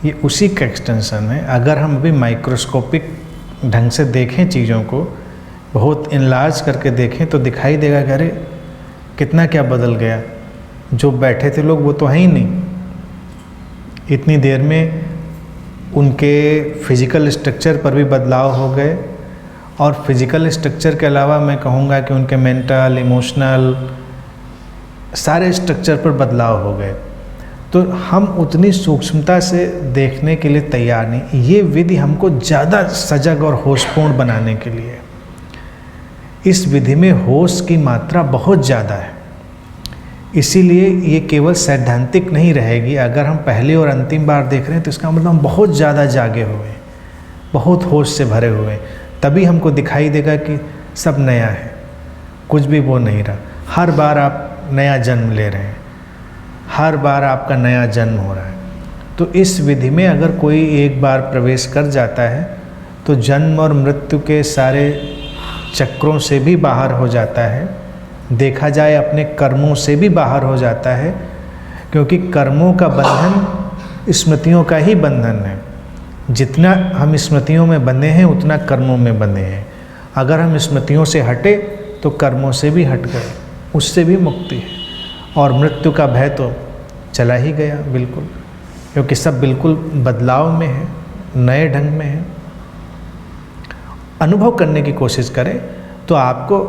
ये उसी का एक्सटेंशन है। अगर हम अभी माइक्रोस्कोपिक ढंग से देखें चीज़ों को, बहुत इनलार्ज करके देखें तो दिखाई देगा कि अरे कितना क्या बदल गया, जो बैठे थे लोग वो तो हैं ही नहीं, इतनी देर में उनके फिज़िकल स्ट्रक्चर पर भी बदलाव हो गए। और फिज़िकल स्ट्रक्चर के अलावा मैं कहूँगा कि उनके मेंटल, इमोशनल सारे स्ट्रक्चर पर बदलाव हो गए। तो हम उतनी सूक्ष्मता से देखने के लिए तैयार नहीं। ये विधि हमको ज़्यादा सजग और होशपूर्ण बनाने के लिए, इस विधि में होश की मात्रा बहुत ज़्यादा है, इसीलिए ये केवल सैद्धांतिक नहीं रहेगी। अगर हम पहली और अंतिम बार देख रहे हैं तो इसका मतलब हम बहुत ज़्यादा जागे हुए, बहुत होश से भरे हुए, तभी हमको दिखाई देगा कि सब नया है, कुछ भी वो नहीं रहा। हर बार आप नया जन्म ले रहे हैं, हर बार आपका नया जन्म हो रहा है। तो इस विधि में अगर कोई एक बार प्रवेश कर जाता है तो जन्म और मृत्यु के सारे चक्रों से भी बाहर हो जाता है, देखा जाए अपने कर्मों से भी बाहर हो जाता है, क्योंकि कर्मों का बंधन स्मृतियों का ही बंधन है। जितना हम स्मृतियों में बंधे हैं उतना कर्मों में बंधे हैं। अगर हम स्मृतियों से हटे तो कर्मों से भी हट गए, उससे भी मुक्ति है। और मृत्यु का भय तो चला ही गया बिल्कुल, क्योंकि सब बिल्कुल बदलाव में है, नए ढंग में है। अनुभव करने की कोशिश करें तो आपको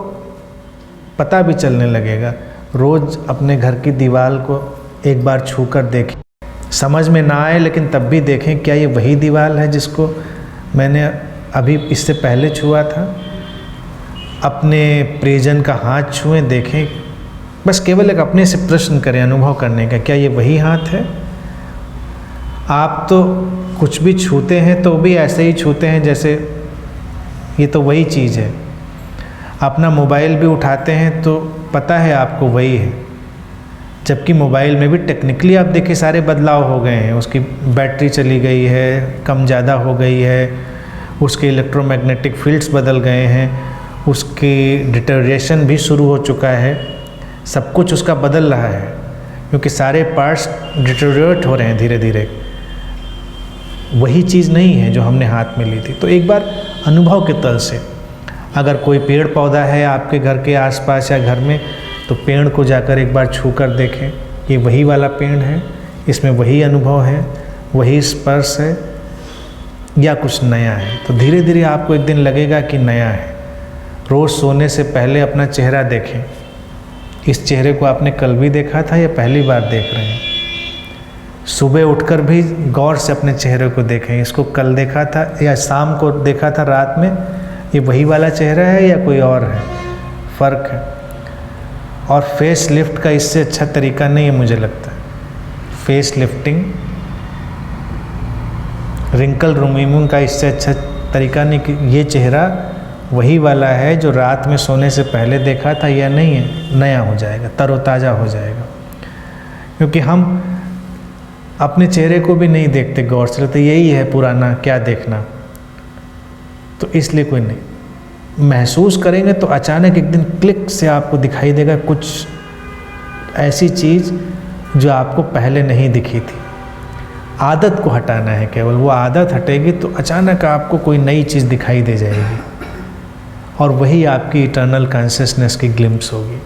पता भी चलने लगेगा। रोज़ अपने घर की दीवार को एक बार छू कर देखें, समझ में ना आए लेकिन तब भी देखें क्या ये वही दीवार है जिसको मैंने अभी इससे पहले छुआ था। अपने प्रियजन का हाथ छुएं, देखें, बस केवल एक अपने से प्रश्न करें अनुभव करने का, क्या ये वही हाथ है। आप तो कुछ भी छूते हैं तो भी ऐसे ही छूते हैं जैसे ये तो वही चीज़ है। अपना मोबाइल भी उठाते हैं तो पता है आपको वही है, जबकि मोबाइल में भी टेक्निकली आप देखिए सारे बदलाव हो गए हैं। उसकी बैटरी चली गई है, कम ज़्यादा हो गई है, उसके इलेक्ट्रोमैग्नेटिक फील्ड्स बदल गए हैं, उसकी डिटेरियोरेशन भी शुरू हो चुका है, सब कुछ उसका बदल रहा है, क्योंकि सारे पार्ट्स डिटेरियोरेट हो रहे हैं धीरे धीरे। वही चीज़ नहीं है जो हमने हाथ में ली थी। तो एक बार अनुभव के तल से, अगर कोई पेड़ पौधा है आपके घर के आसपास या घर में, तो पेड़ को जाकर एक बार छू कर देखें, ये वही वाला पेड़ है, इसमें वही अनुभव है, वही स्पर्श है, या कुछ नया है। तो धीरे धीरे आपको एक दिन लगेगा कि नया है। रोज़ सोने से पहले अपना चेहरा देखें, इस चेहरे को आपने कल भी देखा था या पहली बार देख रहे हैं। सुबह उठकर भी गौर से अपने चेहरे को देखें, इसको कल देखा था या शाम को देखा था रात में, ये वही वाला चेहरा है या कोई और है, फ़र्क है। और फेस लिफ्ट का इससे अच्छा तरीका नहीं है मुझे लगता है। फेस लिफ्टिंग, रिंकल रिमूविंग का इससे अच्छा तरीका नहीं कि ये चेहरा वही वाला है जो रात में सोने से पहले देखा था या नहीं है, नया हो जाएगा, तरोताज़ा हो जाएगा। क्योंकि हम अपने चेहरे को भी नहीं देखते गौर से, तो यही है पुराना, क्या देखना। तो इसलिए कोई नहीं, महसूस करेंगे तो अचानक एक दिन क्लिक से आपको दिखाई देगा कुछ ऐसी चीज़ जो आपको पहले नहीं दिखी थी। आदत को हटाना है केवल, वो आदत हटेगी तो अचानक आपको कोई नई चीज़ दिखाई दे जाएगी, और वही आपकी इटर्नल कॉन्शियसनेस की ग्लिम्प्स होगी।